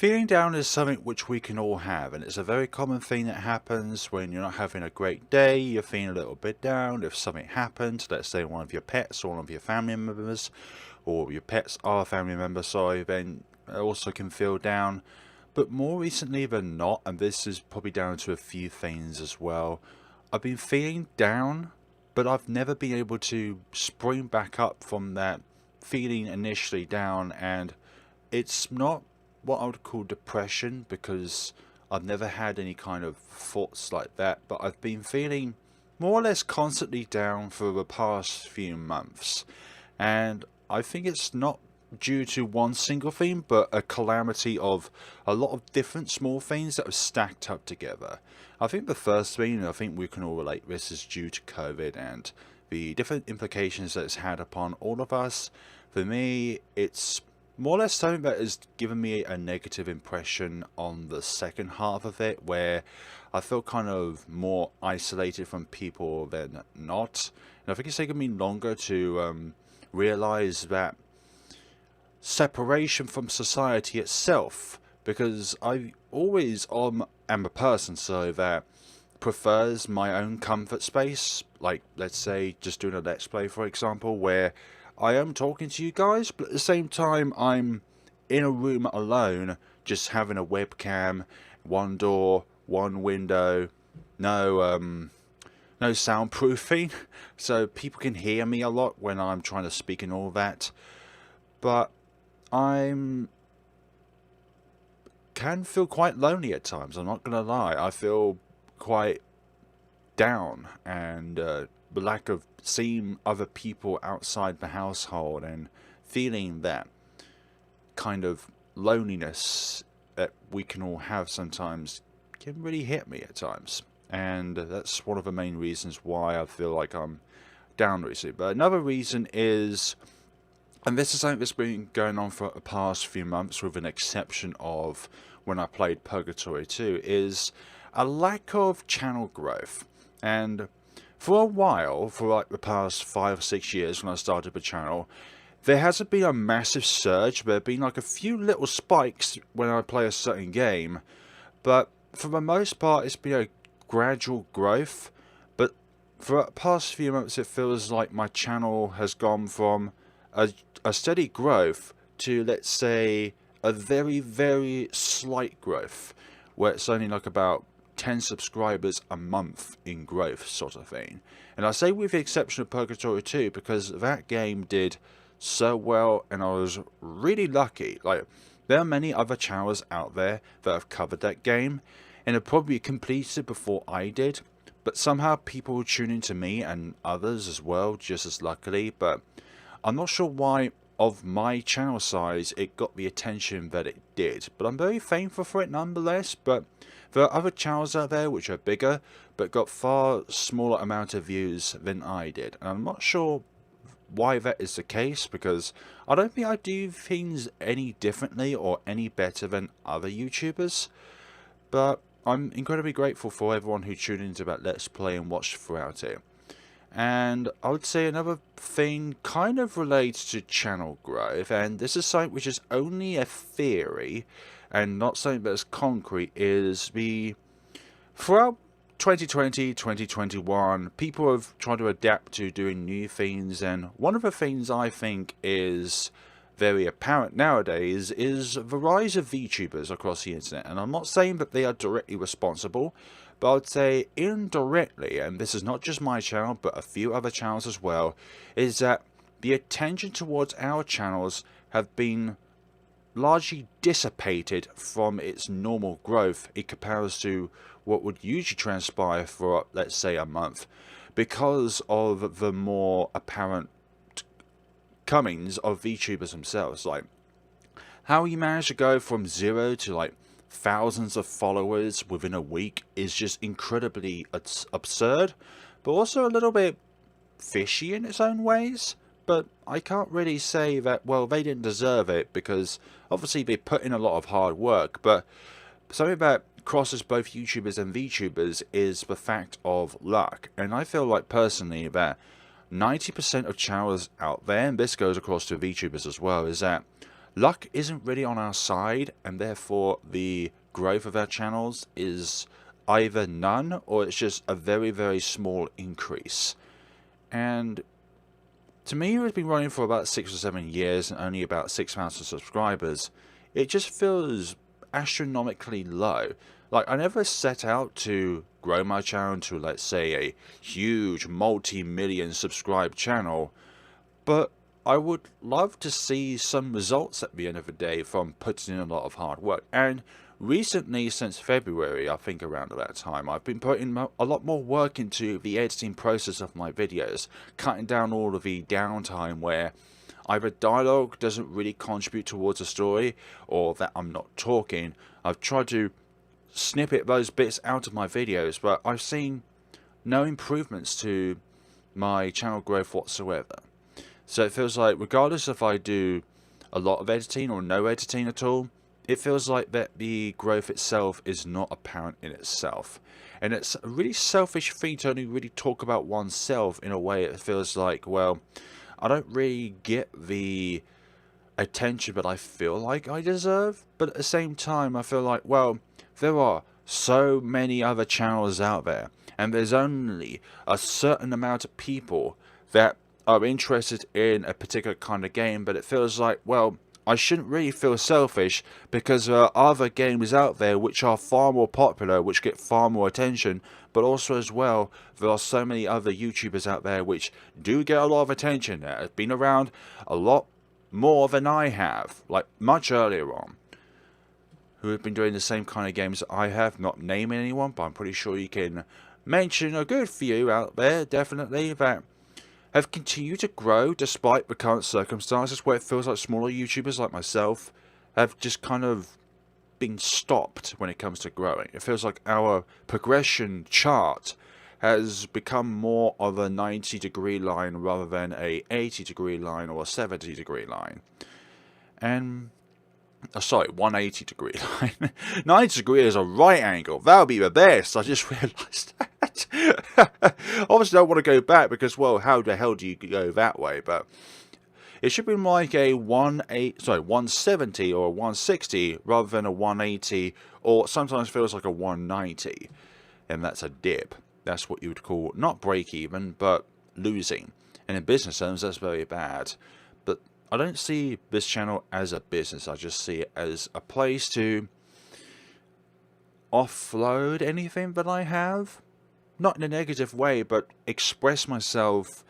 Feeling down is something which we can all have, and it's a very common thing that happens when you're not having a great day, you're feeling a little bit down. If something happens, let's say one of your pets or one of your family members, or your pets are family members, sorry, then it also can feel down. But more recently than not, and this is probably down to a few things as well, I've been feeling down, but I've never been able to spring back up from that feeling initially down, and it's not what I would call depression because I've never had any kind of thoughts like that, but I've been feeling more or less constantly down for the past few months. And I think it's not due to one single thing, but a calamity of a lot of different small things that have stacked up together. I think the first thing, I think we can all relate this, is due to COVID and the different implications that it's had upon all of us. For me, it's more or less something that has given me a negative impression on the second half of it, where I feel kind of more isolated from people than not. And I think it's taken me longer to realize that separation from society itself, because I always am a person so that prefers my own comfort space, like let's say just doing a let's play for example, where I am talking to you guys, but at the same time I'm in a room alone, just having a webcam, one door, one window, no soundproofing, so people can hear me a lot when I'm trying to speak and all that. But I'm can feel quite lonely at times, I'm not gonna lie. I feel quite down, and the lack of seeing other people outside the household and feeling that kind of loneliness that we can all have sometimes can really hit me at times. And that's one of the main reasons why I feel like I'm down recently. But another reason is, and this is something that's been going on for the past few months with an exception of when I played Purgatory 2, is a lack of channel growth. And for a while, for like the past 5 or 6 years when I started the channel, there hasn't been a massive surge. There have been like a few little spikes when I play a certain game, but for the most part it's been a gradual growth. But for the past few months it feels like my channel has gone from a steady growth to, let's say, a very, very slight growth, where it's only like about 10 subscribers a month in growth sort of thing. And I say with the exception of Purgatory 2 because that game did so well and I was really lucky. Like, there are many other channels out there that have covered that game and have probably completed it before I did, but somehow people tune into me and others as well, just as luckily. But I'm not sure why of my channel size it got the attention that it did, but I'm very thankful for it nonetheless. But there are other channels out there which are bigger but got far smaller amount of views than I did, and I'm not sure why that is the case, because I don't think I do things any differently or any better than other YouTubers. But I'm incredibly grateful for everyone who tuned into that Let's Play and watched throughout it. And I would say another thing kind of relates to channel growth, and this is something which is only a theory and not something that's concrete, is throughout 2020, 2021, people have tried to adapt to doing new things, and one of the things I think is very apparent nowadays is the rise of VTubers across the internet. And I'm not saying that they are directly responsible, but I'd say indirectly, and this is not just my channel but a few other channels as well, is that the attention towards our channels have been largely dissipated from its normal growth in comparison to what would usually transpire for, let's say, a month, because of the more apparent comings of VTubers themselves. Like, how you manage to go from 0 to like thousands of followers within a week is just incredibly absurd, but also a little bit fishy in its own ways. But I can't really say that, well, they didn't deserve it, because obviously they put in a lot of hard work. But something that crosses both YouTubers and VTubers is the fact of luck. And I feel like personally that 90% of channels out there, and this goes across to VTubers as well, is that luck isn't really on our side, and therefore the growth of our channels is either none or it's just a very, very small increase. And to me, who's been running for about 6 or 7 years and only about 6,000 subscribers, it just feels astronomically low. Like, I never set out to grow my channel to, let's say, a huge multi-million subscribed channel, but I would love to see some results at the end of the day from putting in a lot of hard work. And recently, since February, I think around that time, I've been putting a lot more work into the editing process of my videos, cutting down all of the downtime where either dialogue doesn't really contribute towards the story or that I'm not talking. I've tried to snippet those bits out of my videos, but I've seen no improvements to my channel growth whatsoever. So it feels like regardless if I do a lot of editing or no editing at all, it feels like that the growth itself is not apparent in itself. And it's a really selfish thing to only really talk about oneself in a way. It feels like, well, I don't really get the attention that I feel like I deserve. But at the same time, I feel like, well, there are so many other channels out there. And there's only a certain amount of people that are interested in a particular kind of game. But it feels like, well, I shouldn't really feel selfish because there are other games out there which are far more popular, which get far more attention, but also as well, there are so many other YouTubers out there which do get a lot of attention, that have been around a lot more than I have, like much earlier on, who have been doing the same kind of games that I have, not naming anyone, but I'm pretty sure you can mention a good few out there, definitely, that have continued to grow despite the current circumstances where it feels like smaller YouTubers like myself have just kind of been stopped when it comes to growing. It feels like our progression chart has become more of a 90-degree line rather than a 80-degree line or a 70-degree line. And sorry, 180-degree line. 90 degree is a right angle. That would be the best. I just realised that. Obviously, I don't want to go back because, well, how the hell do you go that way? But it should be like a 170 or a 160 rather than a 180, or sometimes feels like a 190, and that's a dip. That's what you would call not break even, but losing. And in business terms, that's very bad. But I don't see this channel as a business. I just see it as a place to offload anything that I have. Not in a negative way, but express myself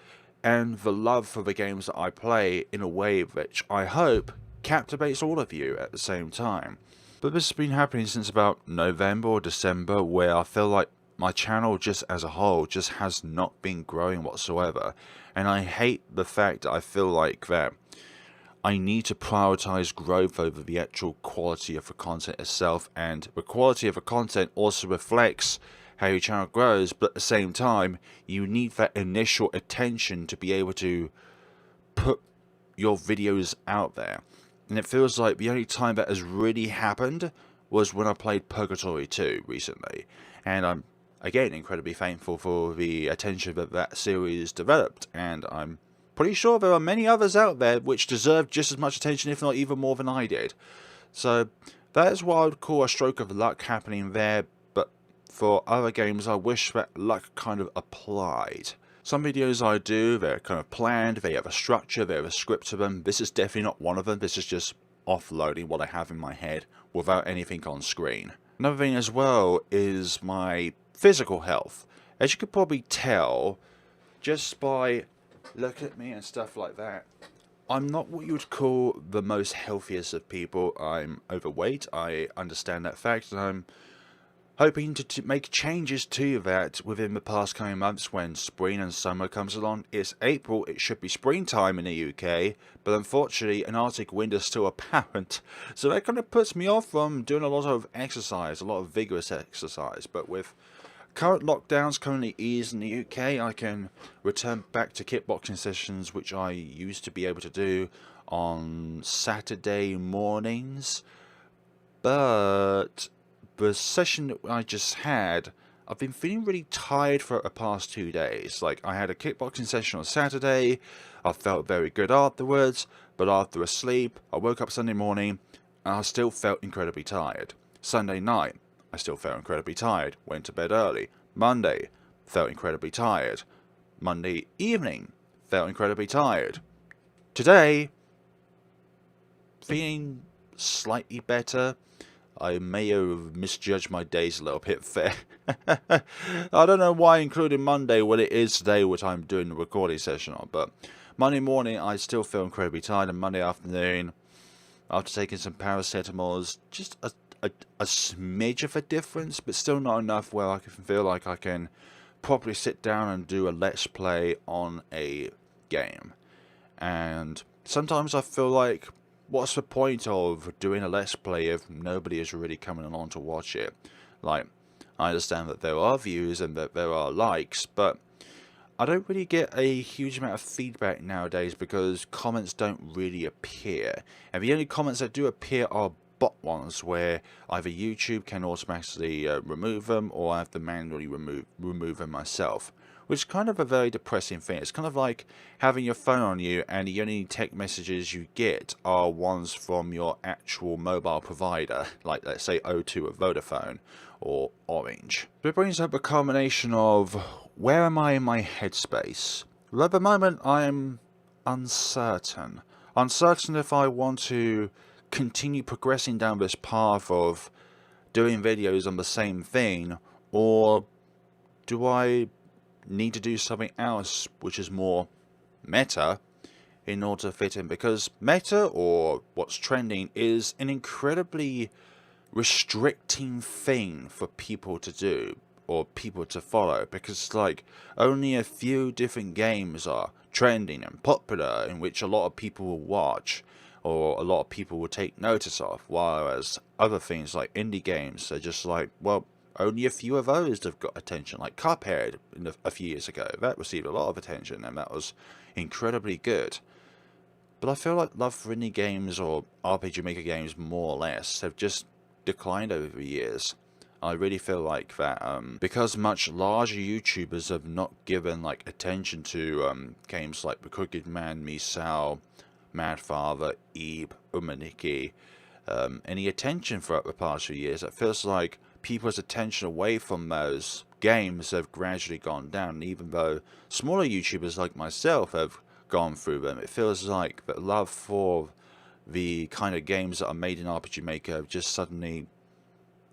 and the love for the games that I play in a way which I hope captivates all of you at the same time. But this has been happening since about November or December, where I feel like my channel just as a whole just has not been growing whatsoever. And I hate the fact that I feel like that I need to prioritize growth over the actual quality of the content itself, and the quality of the content also reflects how your channel grows, but at the same time, you need that initial attention to be able to put your videos out there. And it feels like the only time that has really happened was when I played Purgatory 2 recently. And I'm, again, incredibly thankful for the attention that that series developed, and I'm pretty sure there are many others out there which deserve just as much attention, if not even more than I did. So that is what I would call a stroke of luck happening there, but for other games I wish that luck kind of applied. Some videos I do, they're kind of planned, they have a structure, they have a script to them. This is definitely not one of them. This is just offloading what I have in my head without anything on screen. Another thing as well is my physical health. As you could probably tell just by look at me and stuff like that, I'm not what you would call the most healthiest of people. I'm overweight, I understand that fact, and I'm hoping to make changes to that within the past coming months when spring and summer comes along. It's April, it should be springtime in the UK, but unfortunately an Arctic wind is still apparent, so that kind of puts me off from doing a lot of exercise, a lot of vigorous exercise. But with current lockdowns currently eased in the UK, I can return back to kickboxing sessions which I used to be able to do on Saturday mornings. But the session that I just had, I've been feeling really tired for the past 2 days. Like, I had a kickboxing session on Saturday, I felt very good afterwards, but after a sleep, I woke up Sunday morning, and I still felt incredibly tired. Sunday night, I still felt incredibly tired, went to bed early. Monday, felt incredibly tired. Monday evening, felt incredibly tired. Today, feeling slightly better. I may have misjudged my days a little bit there. I don't know why I included Monday when it is today which I'm doing the recording session on, but Monday morning I still feel incredibly tired, and Monday afternoon, after taking some paracetamol, just a smidge of a difference, but still not enough where I can feel like I can properly sit down and do a let's play on a game. And sometimes I feel like, what's the point of doing a let's play if nobody is really coming along to watch it? Like, I understand that there are views and that there are likes, but I don't really get a huge amount of feedback nowadays because comments don't really appear. And the only comments that do appear are bot ones, where either YouTube can automatically remove them, or I have to manually remove them myself. Which is kind of a very depressing thing. It's kind of like having your phone on you and the only text messages you get are ones from your actual mobile provider, like let's say O2 or Vodafone or Orange. So it brings up a combination of, where am I in my headspace? Well, at the moment I'm uncertain. Uncertain if I want to continue progressing down this path of doing videos on the same thing, or do I need to do something else which is more meta in order to fit in, because meta, or what's trending, is an incredibly restricting thing for people to do or people to follow, because like only a few different games are trending and popular in which a lot of people will watch or a lot of people will take notice of, whereas other things like indie games are just like, well, only a few of those have got attention. Like Cuphead a few years ago, that received a lot of attention and that was incredibly good. But I feel like love for indie games or RPG Maker games, more or less, have just declined over the years. I really feel like that because much larger YouTubers have not given like attention to games like The Crooked Man, Misao, Mad Father, Ebe, Umaniki, any attention throughout the past few years, it feels like people's attention away from those games have gradually gone down. And even though smaller YouTubers like myself have gone through them, it feels like the love for the kind of games that are made in RPG Maker have just suddenly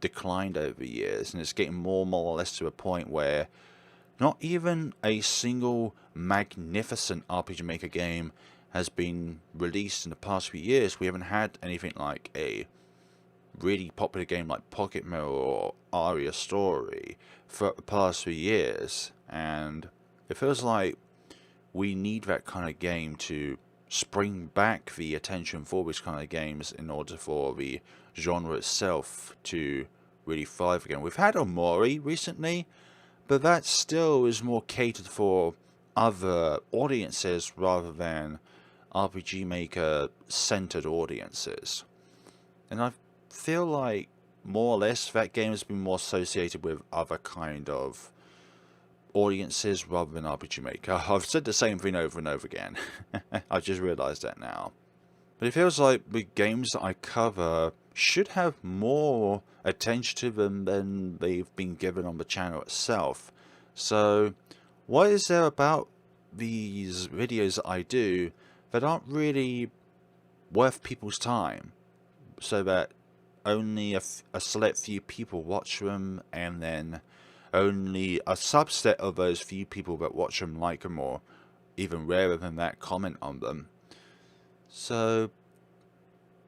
declined over the years, and it's getting more or less to a point where not even a single magnificent RPG Maker game has been released in the past few years. We haven't had anything like a really popular game like Pocket Mirror or Aria Story for the past few years, and it feels like we need that kind of game to spring back the attention for these kind of games in order for the genre itself to really thrive again. We've had Omori recently, but that still is more catered for other audiences rather than RPG Maker centered audiences. And I feel like more or less that game has been more associated with other kind of audiences rather than RPG Maker. I've said the same thing over and over again. I've just realised that now. But it feels like the games that I cover should have more attention to them than they've been given on the channel itself. So what is there about these videos that I do that aren't really worth people's time, so that only a select few people watch them, and then only a subset of those few people that watch them like them, or even rarer than that, comment on them? So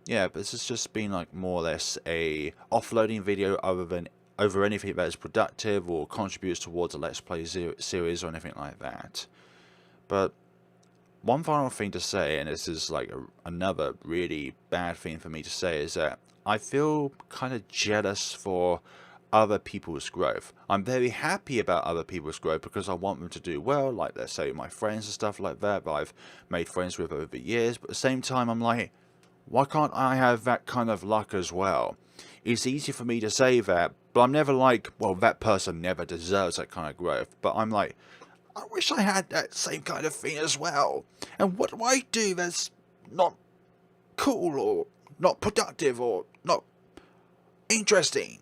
yeah, this has just been like more or less a offloading video over anything that is productive or contributes towards a Let's Play series or anything like that. But one final thing to say, and this is like another really bad thing for me to say, is that I feel kind of jealous for other people's growth. I'm very happy about other people's growth because I want them to do well, like let's say my friends and stuff like that I've made friends with over the years, but at the same time I'm like, why can't I have that kind of luck as well? it's easy for me to say that, but I'm never like, well, that person never deserves that kind of growth. But I'm like, I wish I had that same kind of thing as well. And what do I do that's not cool or not productive or not interesting?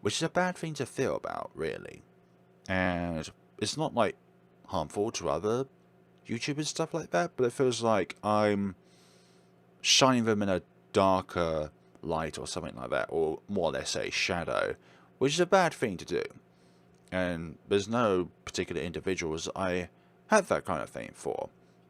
Which is a bad thing to feel about, really. And it's not like harmful to other YouTubers and stuff like that, but it feels like I'm shining them in a darker light or something like that, or more or less a shadow, which is a bad thing to do. And there's no particular individuals I have that kind of thing for.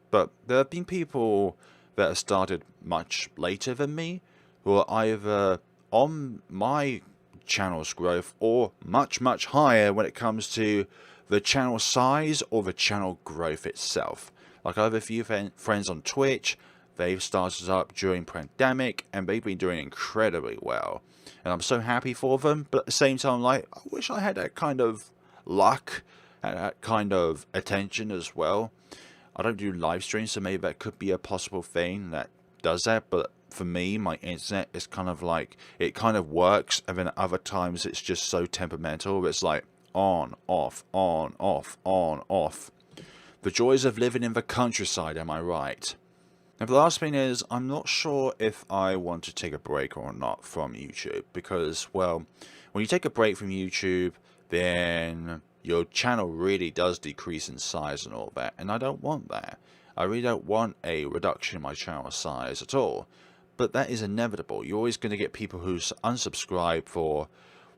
But there have been people that have started much later than me, who are either on my channel's growth or much, much higher when it comes to the channel size or the channel growth itself. Like I have a few friends on Twitch. They've started up during pandemic and they've been doing incredibly well. And I'm so happy for them, but at the same time, like, I wish I had that kind of luck and that kind of attention as well. I don't do live streams, so maybe that could be a possible thing that does that, but for me, my internet is kind of like, it kind of works, and then at other times it's just so temperamental. It's like on, off, on, off, on, off. The joys of living in the countryside, am I right? And the last thing is, I'm not sure if I want to take a break or not from YouTube, because, well, when you take a break from YouTube, then your channel really does decrease in size and all that, and I don't want that. I really don't want a reduction in my channel size at all, but that is inevitable. You're always going to get people who unsubscribe for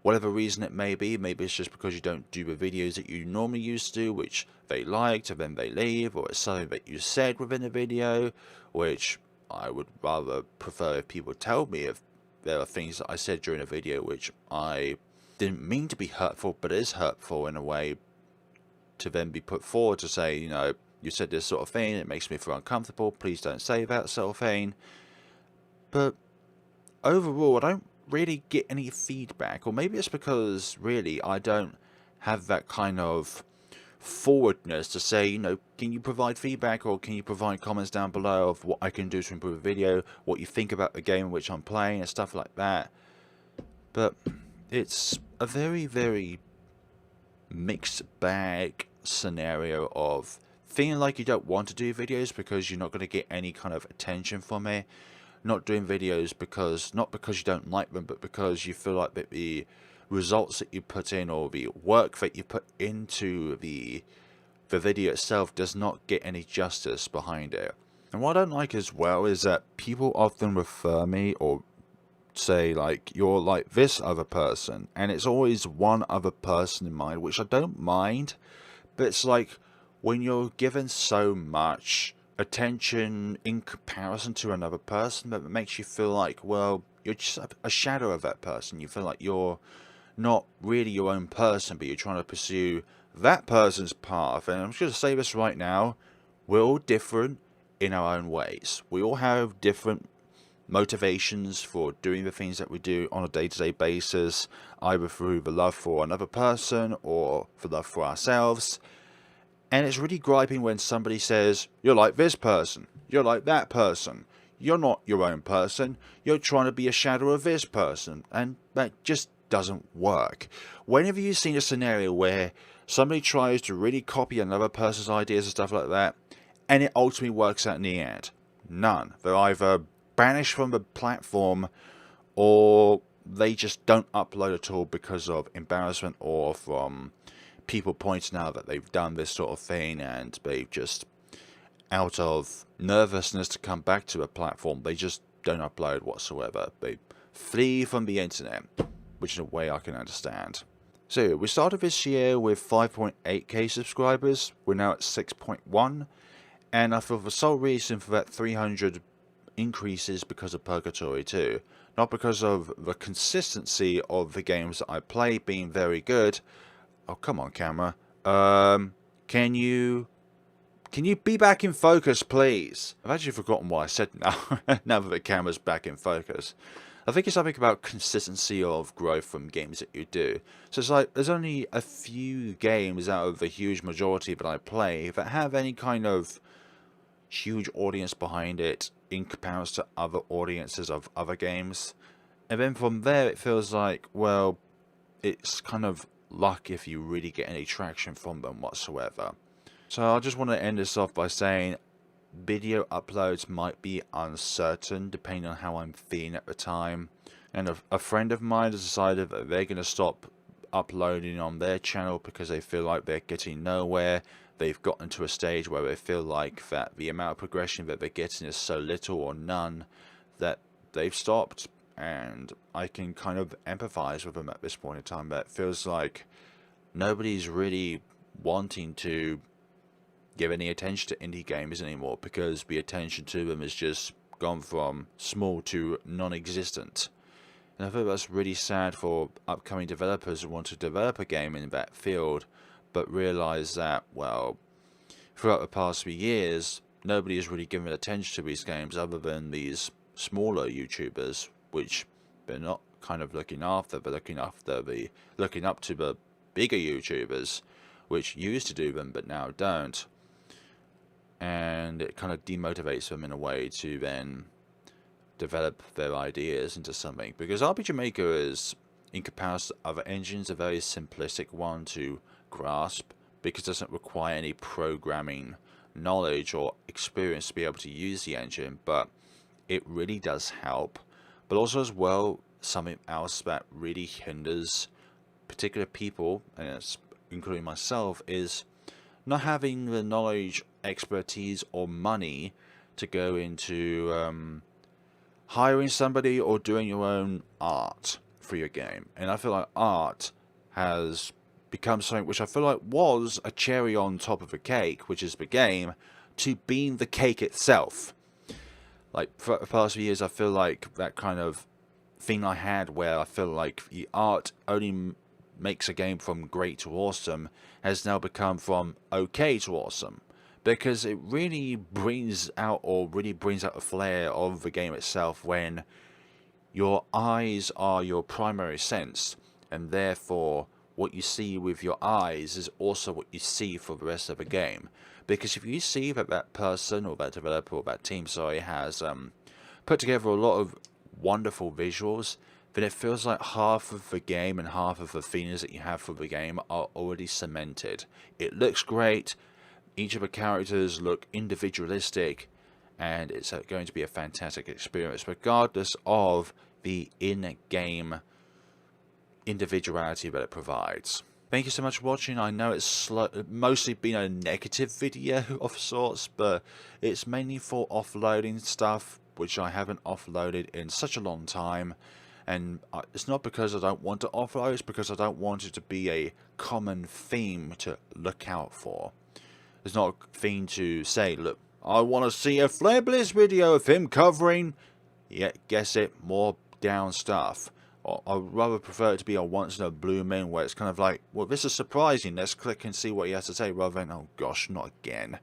whatever reason it may be. Maybe it's just because you don't do the videos that you normally used to, which they liked, and then they leave, or it's something that you said within a video, which I would rather prefer if people tell me if there are things that I said during a video which I didn't mean to be hurtful, but is hurtful in a way, to then be put forward to say, you know, you said this sort of thing, it makes me feel uncomfortable, please don't say that sort of thing. But overall, I don't really get any feedback, or maybe it's because really I don't have that kind of forwardness to say, you know, can you provide feedback or can you provide comments down below of what I can do to improve a video, what you think about the game in which I'm playing and stuff like that. But it's a very, very mixed bag scenario of feeling like you don't want to do videos because you're not going to get any kind of attention from it. Not doing videos because, not because you don't like them, but because you feel like that the results that you put in or the work that you put into the video itself does not get any justice behind it. And what I don't like as well is that people often refer me or say like, you're like this other person, and it's always one other person in mind, which I don't mind, but it's like when you're given so much attention in comparison to another person, that makes you feel like, well, you're just a shadow of that person. You feel like you're not really your own person, but you're trying to pursue that person's path. And I'm just going to say this right now, we're all different in our own ways. We all have different motivations for doing the things that we do on a day-to-day basis, either through the love for another person or for love for ourselves. And it's really griping when somebody says, you're like this person, you're like that person, you're not your own person, you're trying to be a shadow of this person, and that just doesn't work. Whenever you've seen a scenario where somebody tries to really copy another person's ideas and stuff like that, and it ultimately works out in the end? None. They're either banished from the platform, or they just don't upload at all because of embarrassment or from people pointing out that they've done this sort of thing, and they've just, out of nervousness to come back to a platform, they just don't upload whatsoever. They flee from the internet, which is a way I can understand. So we started this year with 5.8k subscribers. We're now at 6.1, and I feel the sole reason for that 300 increases because of Purgatory 2, not because of the consistency of the games that I play being very good. Oh, come on, camera. Can you be back in focus, please? I've actually forgotten what I said now, now that the camera's back in focus. I think it's something about consistency of growth from games that you do. So it's like, there's only a few games out of the huge majority that I play that have any kind of huge audience behind it in comparison to other audiences of other games. And then from there, it feels like, well, it's kind of luck if you really get any traction from them whatsoever. So I just want to end this off by saying video uploads might be uncertain depending on how I'm feeling at the time. And a friend of mine has decided that they're going to stop uploading on their channel because they feel like they're getting nowhere. They've gotten to a stage where they feel like that the amount of progression that they're getting is so little or none that they've stopped. And I can kind of empathize with them at this point in time. That feels like nobody's really wanting to give any attention to indie gamers anymore because the attention to them has just gone from small to non-existent. And I feel that's really sad for upcoming developers who want to develop a game in that field, but realize that, well, throughout the past few years, nobody has really given attention to these games other than these smaller YouTubers, which they're not kind of looking after. They're looking up to the bigger YouTubers, which used to do them but now don't. And it kind of demotivates them in a way to then develop their ideas into something, because RPG Maker is, in comparison to other engines, a very simplistic one to grasp because it doesn't require any programming knowledge or experience to be able to use the engine, but it really does help. But also as well, something else that really hinders particular people, and it's including myself, is not having the knowledge, expertise or money to go into hiring somebody or doing your own art for your game. And I feel like art has become something which I feel like was a cherry on top of a cake, which is the game, to being the cake itself. Like for the past few years, I feel like that kind of thing I had where I feel like the art only makes a game from great to awesome has now become from okay to awesome, because it really brings out the flair of the game itself when your eyes are your primary sense, and therefore what you see with your eyes is also what you see for the rest of the game. Because if you see that that person or that developer or that team, has put together a lot of wonderful visuals, then it feels like half of the game and half of the feelings that you have for the game are already cemented. It looks great, each of the characters look individualistic, and it's going to be a fantastic experience regardless of the in-game individuality that it provides. Thank you so much for watching. I know it's mostly been a negative video of sorts, but it's mainly for offloading stuff which I haven't offloaded in such a long time. And it's not because I don't want to offload, it's because I don't want it to be a common theme to look out for. It's not a thing to say, look, I want to see a FlareBlitzed video of him covering, yeah, guess it, more down stuff. Or I'd rather prefer it to be a once in a blue moon where it's kind of like, well, this is surprising, let's click and see what he has to say, rather than, oh gosh, not again.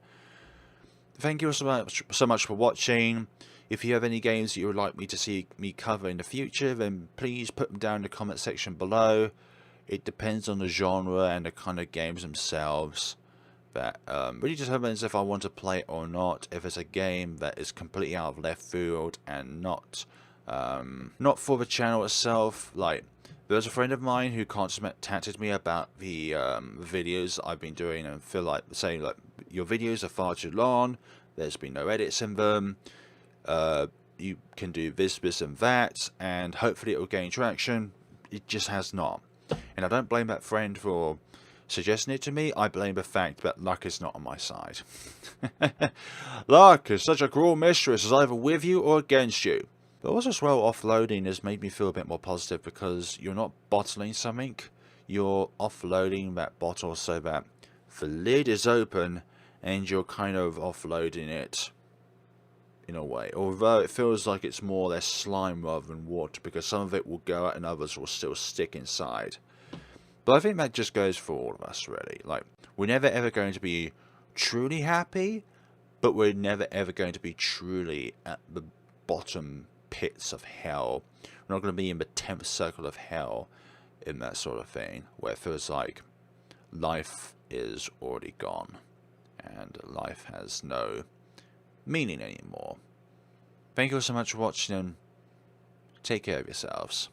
Thank you so much for watching. If you have any games that you would like me to see me cover in the future, then please put them down in the comment section below. It depends on the genre and the kind of games themselves. That really determines if I want to play it or not. If it's a game that is completely out of left field and not for the channel itself. Like, there's a friend of mine who contacted me about the videos I've been doing and feel like saying, like, your videos are far too long, there's been no edits in them, you can do this and that, and hopefully it will gain traction. It just has not. And I don't blame that friend for suggesting it to me. I blame the fact that luck is not on my side. Luck is such a cruel mistress, is either with you or against you. But also as well, offloading has made me feel a bit more positive because you're not bottling something, you're offloading that bottle so that the lid is open and you're kind of offloading it in a way. Although it feels like it's more or less slime rather than water, because some of it will go out and others will still stick inside. But I think that just goes for all of us, really. Like, we're never ever going to be truly happy, but we're never ever going to be truly at the bottom pits of hell. We're not going to be in the 10th circle of hell in that sort of thing, where it feels like life is already gone and life has no meaning anymore. Thank you so much for watching, and Take care of yourselves.